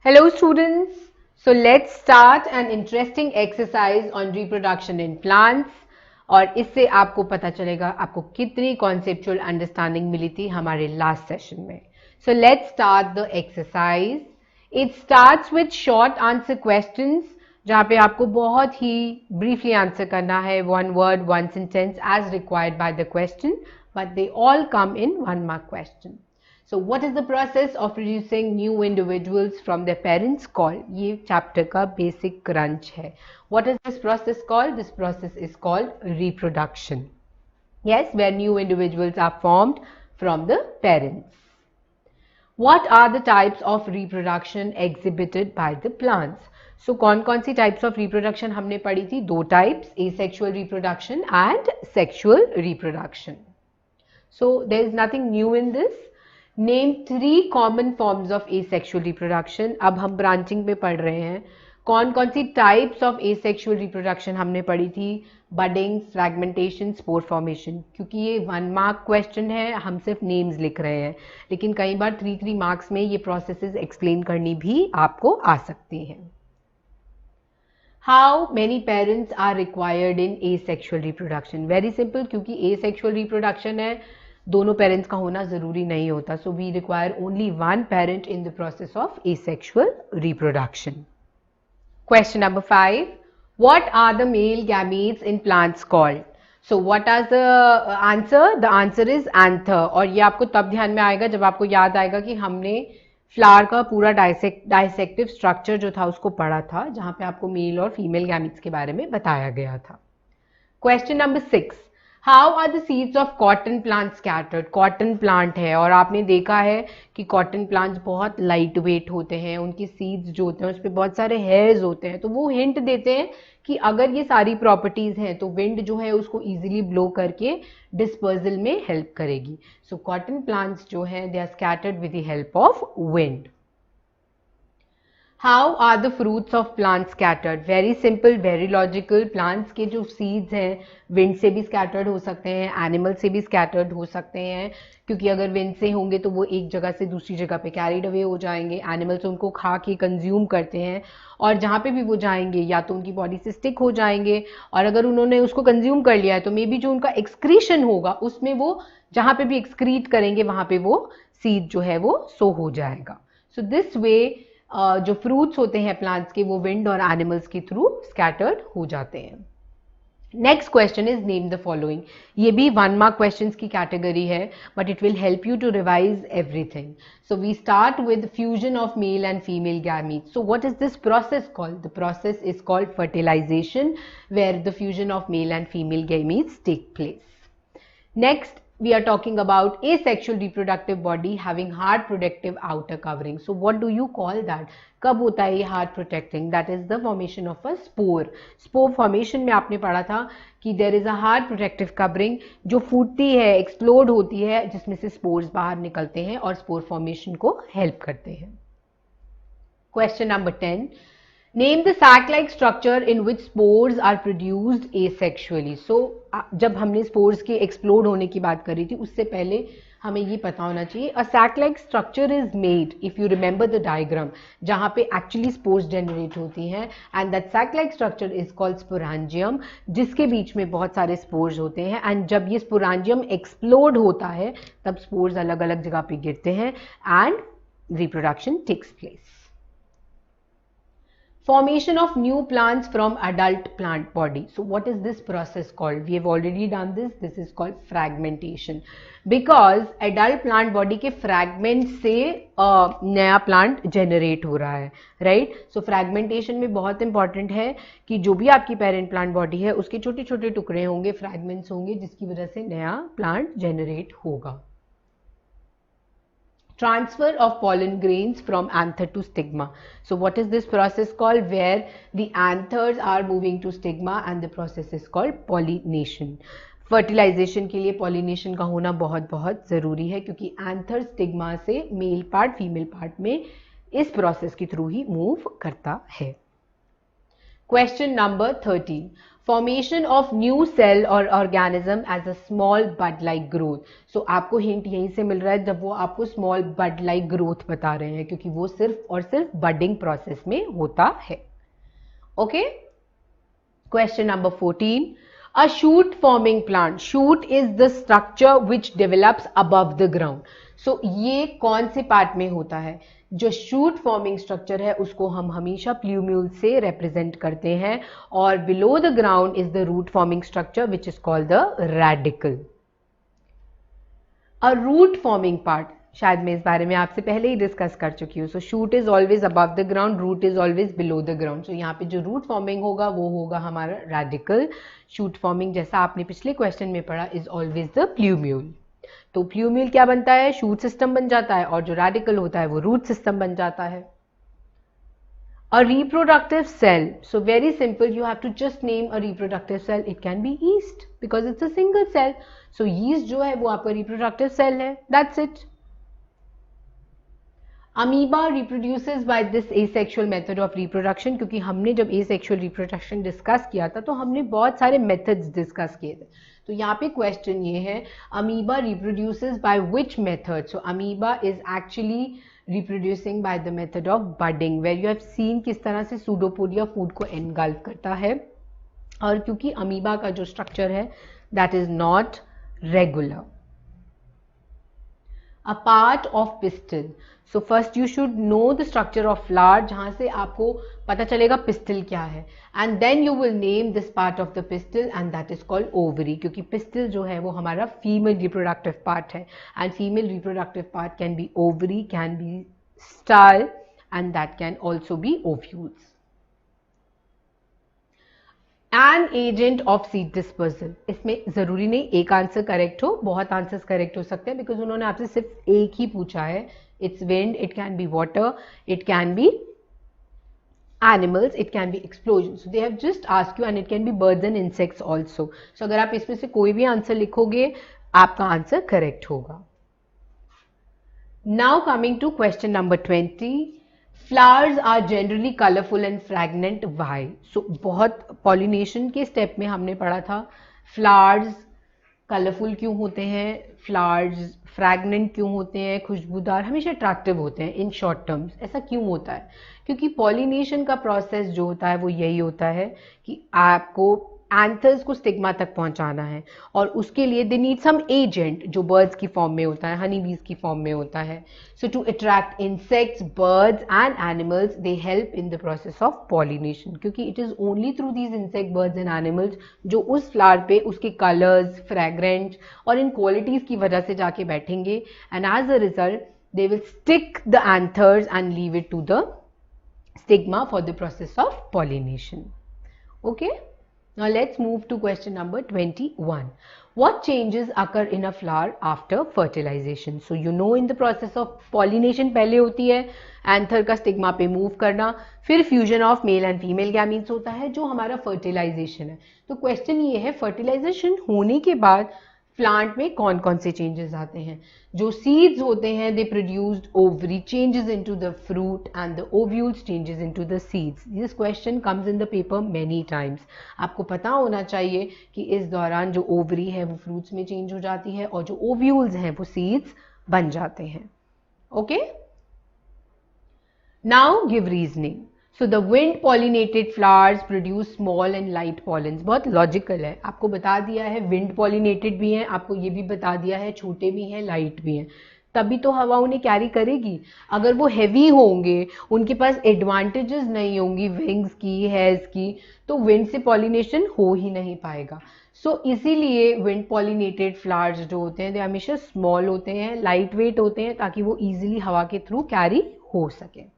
Hello students, so let's start an interesting exercise on reproduction in plants और इससे आपको पता चलेगा आपको कितनी conceptual understanding मिली थी हमारे last session में. So let's start the exercise. It starts with short answer questions जहाँ पे आपको बहुत ही briefly answer करना है, one word, one sentence as required by the question, but they all come in 1 mark question. So what is the process of producing new individuals from their parents called? ये chapter का basic crunch है. What is this process called? This process is called reproduction. Yes, where new individuals are formed from the parents. What are the types of reproduction exhibited by the plants? So कौन सी types of reproduction हमने पढ़ी थी? 2 types, asexual reproduction and sexual reproduction. So there is nothing new in this. Name 3 common forms of asexual reproduction. अब हम branching पे पढ़ रहे हैं. कौन सी टाइप्स ऑफ asexual reproduction हमने पढ़ी थी? Budding, fragmentation, spore formation. क्योंकि ये 1 मार्क क्वेश्चन है, हम सिर्फ नेम्स लिख रहे हैं, लेकिन कई बार 3 मार्क्स में ये प्रोसेसेस एक्सप्लेन करनी भी आपको आ सकती हैं. How many parents are required in asexual reproduction? Very simple, क्योंकि asexual reproduction है, दोनों पेरेंट्स का होना जरूरी नहीं होता. So we require only 1 parent in the process of asexual reproduction. Question number 5. What are the male gametes in plants called? So what are the answer? The answer is anther. और ये आपको तब ध्यान में आएगा जब आपको याद आएगा कि हमने फ्लावर का पूरा डाइसेक्टिव स्ट्रक्चर जो था उसको पढ़ा था, जहां पे आपको मेल और फीमेल गैमीट्स के बारे में बताया गया था. Question number 6. How are the seeds of cotton plants scattered? Cotton plant है और आपने देखा है कि कॉटन प्लांट्स बहुत लाइट वेट होते हैं, उनकी सीड्स जो होते हैं उस पर बहुत सारे हेयर्स होते हैं, तो वो हिंट देते हैं कि अगर ये सारी प्रॉपर्टीज हैं तो विंड जो है उसको इजीली ब्लो करके डिस्पर्सल में हेल्प करेगी. सो कॉटन प्लांट्स जो हैं they are scattered with the help of wind. How are the fruits of plants scattered? Very simple, very logical. Plants के जो seeds हैं wind से भी scattered हो सकते हैं, animal से भी scattered हो सकते हैं, क्योंकि अगर wind से होंगे तो वो एक जगह से दूसरी जगह पे carried away हो जाएंगे. Animals उनको खा के consume करते हैं और जहाँ पे भी वो जाएंगे या तो उनकी बॉडी से स्टिक हो जाएंगे, और अगर उन्होंने उसको कंज्यूम कर लिया है तो मे बी जो उनका एक्सक्रीशन होगा उसमें वो जहाँ पे भी एक्सक्रीट करेंगे वहाँ पे वो सीड जो है वो सो हो जाएगा. सो दिस वे जो फ्रूट्स होते हैं प्लांट्स के वो विंड और एनिमल्स के थ्रू स्कैटर्ड हो जाते हैं. Next question is name the following. ये भी 1 मार्क क्वेश्चंस की कैटेगरी है, but it will help you to revise everything. So we start with fusion of male and female gametes. So what is this process called? The process is called fertilisation, where the fusion of male and female gametes take place. Next, we are talking about asexual reproductive body having hard protective outer covering. So what do you call that? कब होता है ये hard protecting? That is the formation of a spore. Spore formation में आपने पढ़ा था कि there is a hard protective covering जो फूटती है, explode होती है, जिसमें से spores बाहर निकलते हैं और spore formation को help करते हैं. Question number 10. Name the sac-like structure in which spores are produced asexually. So जब हमने spores के explode होने की बात करी थी उससे पहले हमें ये पता होना चाहिए a sac-like structure is made if you remember the diagram जहाँ पे actually spores generate होती हैं, and that sac-like structure is called sporangium जिसके बीच में बहुत सारे spores होते हैं, and जब ये sporangium explode होता है तब spores अलग अलग जगह पे गिरते हैं and reproduction takes place. Formation of new plants from adult plant body. So what is this process called? We have already done this. This is called fragmentation. Because adult plant body के fragment से नया plant generate हो रहा है, right? So fragmentation में बहुत important है कि जो भी आपकी parent plant body है उसके छोटे छोटे टुकड़े होंगे, fragments होंगे, जिसकी वजह से नया plant generate होगा. Transfer of pollen grains from anther to stigma. So what is this process called? Where the anthers are moving to stigma and the process is called pollination. Fertilization के लिए pollination का होना बहुत बहुत ज़रूरी है, क्योंकि anther stigma से male part female part में इस process के through ही move करता है. Question number 13. Formation of new cell और organism as a small bud like growth. So आपको हिंट यहीं से मिल रहा है जब वो आपको स्मॉल बड लाइक ग्रोथ बता रहे हैं, क्योंकि वो सिर्फ और सिर्फ बडिंग प्रोसेस में होता है. Okay, question number 14. A shoot forming plant. Shoot is the structure which develops above the ground. So ये कौन से पार्ट में होता है? जो शूट फॉर्मिंग स्ट्रक्चर है उसको हम हमेशा प्लूम्यूल से रिप्रेजेंट करते हैं, और below the ground is the root forming structure which is called the radicle. A root forming part, शायद मैं इस बारे में आपसे पहले ही डिस्कस कर चुकी हूँ. So shoot is always above the ground, root is always below the ground. So यहाँ पे जो रूट फॉर्मिंग होगा वो होगा हमारा रेडिकल. शूट फॉर्मिंग जैसा आपने पिछले क्वेश्चन में पढ़ा इज ऑलवेज द प्लूम्यूल. तो प्लूम्यूल क्या बनता है? शूट सिस्टम बन जाता है, और जो रेडिकल होता है वो रूट सिस्टम बन जाता है. A reproductive cell. So very simple, you have to just name a reproductive cell. It can be yeast because it's a single cell. So yeast जो है वो आपका reproductive cell है. That's it. Amoeba reproduces by this asexual method of reproduction. क्योंकि हमने जब asexual reproduction discuss किया था तो हमने बहुत सारे methods डिस्कस किए थे. तो यहाँ पे क्वेश्चन ये है, amoeba reproduces by which method? So amoeba is actually reproducing by the method of budding, where you have seen किस तरह से pseudopodia food को engulf करता है. और क्योंकि amoeba का जो structure है that is not regular. A part of pistil. So first you should know the structure of flower, जहाँ से आपको पता चलेगा pistil क्या है, and then you will name this part of the pistil and that is called ovary. क्योंकि pistil जो है वो हमारा female reproductive part है, and female reproductive part can be ovary, can be style, and that can also be ovules. An agent of seed dispersal. इसमें जरूरी नहीं एक आंसर करेक्ट हो, बहुत आंसर्स करेक्ट हो सकते हैं बिकॉज उन्होंने आपसे सिर्फ एक ही पूछा है. It's wind, it can be water, it can be animals, it can be explosion. So they have just ask you, and it can be birds and insects also. So अगर आप इसमें से कोई भी आंसर लिखोगे आपका आंसर करेक्ट होगा. Now coming to question number 20. Flowers are generally colorful and fragrant. Why? So बहुत pollination के step में हमने पढ़ा था flowers colorful क्यों होते हैं, flowers fragrant क्यों होते हैं, खुशबूदार, हमेशा attractive होते हैं. in short terms ऐसा क्यों होता है? क्योंकि pollination का process जो होता है वो यही होता है कि आपको एंथर्स को स्टिग्मा तक पहुंचाना है, और उसके लिए दे नीड सम एजेंट जो बर्ड्स की फॉर्म में होता है, हनी बीज की फॉर्म में होता है. So to attract insects, birds and animals, they help in the process of pollination. क्योंकि it is only through these insect, birds and animals जो उस फ्लावर पे उसके कलर्स, फ्रेग्रेंस और इन क्वालिटीज की वजह से जाके बैठेंगे, and as a result they will stick the anthers and leave it to the stigma for the process of pollination. Okay, now let's move to question number 21. What changes occur in a flower after fertilization? So you know in the process of pollination पहले होती है anther का stigma पे move करना, फिर fusion of male and female gametes होता है जो हमारा फर्टिलाइजेशन है. तो क्वेश्चन ये है, फर्टिलाइजेशन होने के बाद प्लांट में कौन कौन से चेंजेस आते हैं. जो सीड्स होते हैं दे produced ovary changes into the fruit and the ovules changes into the seeds. This question comes in the paper many times. आपको पता होना चाहिए कि इस दौरान जो ओवरी है वो फ्रूट्स में चेंज हो जाती है और जो ओव्यूल्स हैं वो सीड्स बन जाते हैं. Okay, now give reasoning. So the wind pollinated flowers produce small and light pollens. बहुत लॉजिकल है, आपको बता दिया है wind pollinated भी हैं, आपको ये भी बता दिया है छोटे भी हैं, लाइट भी हैं, तभी तो हवा उन्हें कैरी करेगी. अगर वो हैवी होंगे, उनके पास एडवांटेजेस नहीं होंगी विंग्स की, हेयर्स की, तो विंड से पॉलिनेशन हो ही नहीं पाएगा. सो इसीलिए विंड पॉलिनेटेड फ्लावर्स जो होते हैं दे हमेशा स्मॉल होते हैं, लाइट वेट होते हैं, ताकि वो इजीली हवा के थ्रू कैरी हो सके.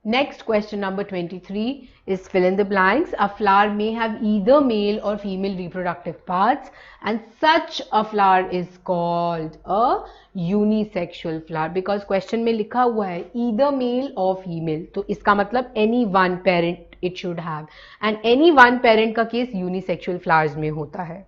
Next, question number 23 is fill in the blanks. A flower may have either male or female reproductive parts, and such a flower is called a unisexual flower. Because question में लिखा हुआ है either male or female, तो इसका मतलब any one parent it should have, and any one parent का case unisexual flowers में होता है.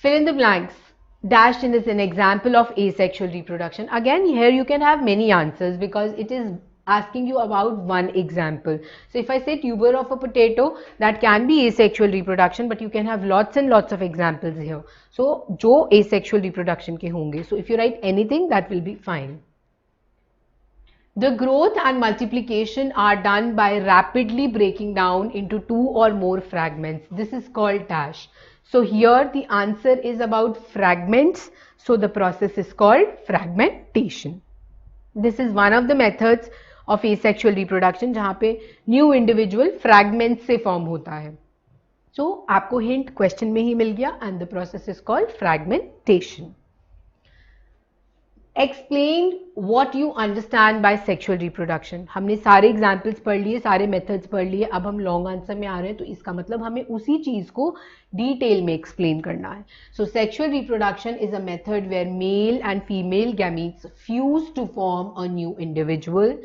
Fill in the blanks. Dashed in is an example of asexual reproduction. Again, here you can have many answers because it is asking you about one example. So if I say tuber of a potato, that can be asexual reproduction, but you can have lots and lots of examples here. So जो asexual reproduction के होंगे, so if you write anything, that will be fine. The growth and multiplication are done by rapidly breaking down into two or more fragments. This is called dash. So here the answer is about fragments. So the process is called fragmentation. This is one of the methods of asexual reproduction जहाँ पे new individual fragments से form होता है. So आपको hint question में ही मिल गया and the process is called fragmentation. Explain what you understand by sexual reproduction. हमने सारे examples पढ़ लिए, सारे methods पढ़ लिए, अब हम long answer में आ रहे हैं, तो इसका मतलब हमें उसी चीज को detail में explain करना है. So sexual reproduction is a method where male and female gametes fuse to form a new individual.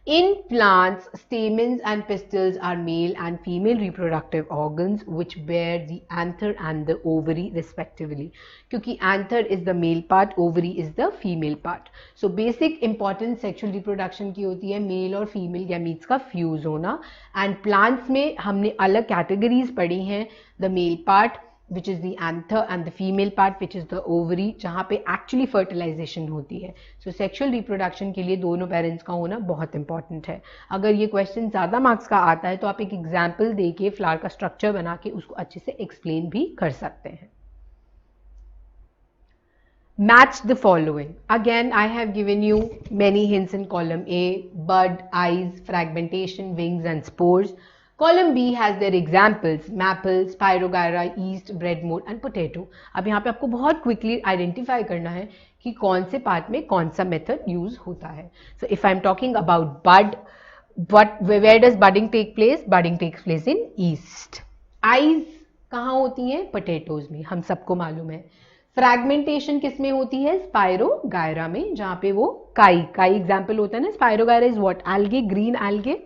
In plants, stamens and pistils are male and female reproductive organs which bear the anther and the ovary respectively. क्योंकि anther is the male part, ovary is the female part. So basic important sexual reproduction की होती है male और female gametes का fuse होना. And plants में हमने अलग categories पढ़ी हैं, the male part which is the anther and the female part which is the ovary, जहाँ पे actually fertilization होती है. So sexual reproduction के लिए दोनों parents का होना बहुत important है. अगर ये question ज़्यादा marks का आता है तो आप एक example दे के flower का structure बना के उसको अच्छे से explain भी कर सकते हैं. Match the following. Again, I have given you many hints in column A: bud, eyes, fragmentation, wings and spores. Column B has their examples: maple, spirogyra, yeast, bread mold and potato. अब यहाँ पे आपको बहुत quickly identify करना है कि कौन से part में कौन सा method use होता है. So if I'm talking about bud, where does budding take place? Budding takes place in yeast. Eyes कहाँ होती हैं? Potatoes में, हम सबको मालूम है. फ्रैगमेंटेशन किस में होती है? स्पायरोगायरा में, जहाँ पे वो काई एग्जाम्पल होता है ना. Spirogyra is what? Algae, green algae.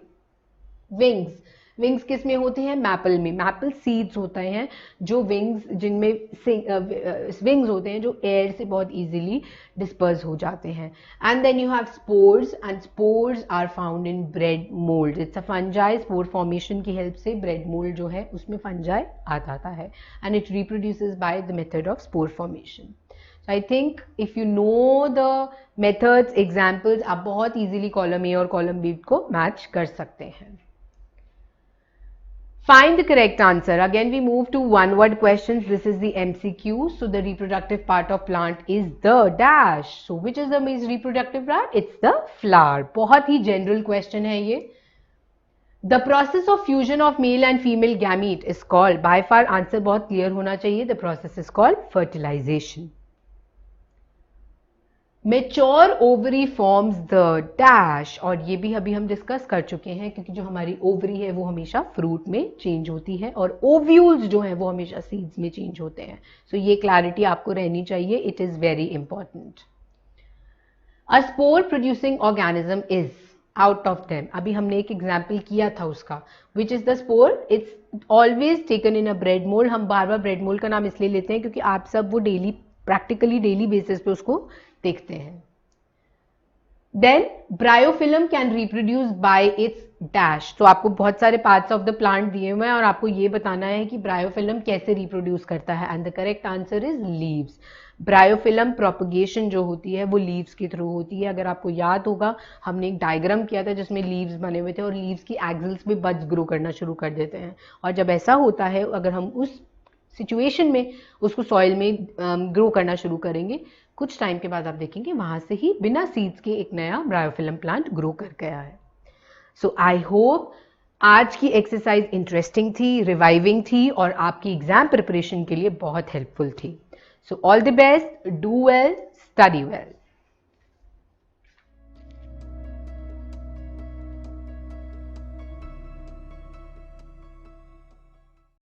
Wings किस में होते हैं? मैपल में. मैपल सीड्स होते हैं जो विंग्स, जिनमें विंग्स होते हैं जो एयर से बहुत इजीली डिस्पर्स हो जाते हैं. And then you have spores, and spores are found in bread mould. It's a fungi. Spore formation की हेल्प से ब्रेड मोल्ड जो है उसमें फंजाई आ जाता है and it reproduces by the method of spore formation. So I think if you know the methods, examples, आप बहुत easily column A और column B को match कर सकते हैं. Find the correct answer. Again we move to one word questions. This is the MCQ. So the reproductive part of plant is the dash. So which is the reproductive part? It's the flower. बहुत ही general question है ये. The process of fusion of male and female gamete is called, by far answer बहुत clear होना चाहिए, the process is called fertilization. Mature ovary forms the dash. और ये भी अभी हम डिस्कस कर चुके हैं क्योंकि जो हमारी ओवरी है वो हमेशा फ्रूट में चेंज होती है और ओव्यूल्स जो हैं वो हमेशा सीड्स में चेंज होते हैं. सो ये क्लैरिटी आपको रहनी चाहिए. It is very important. A spore producing organism is out of them. अभी हमने एक एग्जाम्पल किया था उसका. Which is the spore? It's always taken in a bread mould. हम बार बार ब्रेड मोल्ड का नाम इसलिए लेते हैं क्योंकि आप सब वो डेली, प्रैक्टिकली डेली बेसिस पे उसको देखते हैं. Then bryophyllum can reproduce by its dash. तो आपको बहुत सारे पार्ट्स ऑफ द प्लांट दिए हुए हैं और आपको ये बताना है कि ब्रायोफिलम कैसे रिप्रोड्यूस करता है. And the correct answer is leaves. Bryophyllum propagation जो होती है वो लीव्स के थ्रू होती है. अगर आपको याद होगा हमने एक डायग्राम किया था जिसमें लीव्स बने हुए थे और लीव्स की एक्सिल्स में बड्स ग्रो करना शुरू कर देते हैं. और जब ऐसा होता है, अगर हम उस सिचुएशन में उसको सॉइल में ग्रो करना शुरू करेंगे, कुछ टाइम के बाद आप देखेंगे वहां से ही बिना सीड्स के एक नया ब्रायोफिलम प्लांट ग्रो कर गया है. सो आई होप आज की एक्सरसाइज इंटरेस्टिंग थी, रिवाइविंग थी और आपकी एग्जाम प्रिपरेशन के लिए बहुत हेल्पफुल थी. So all the best, do well, study well.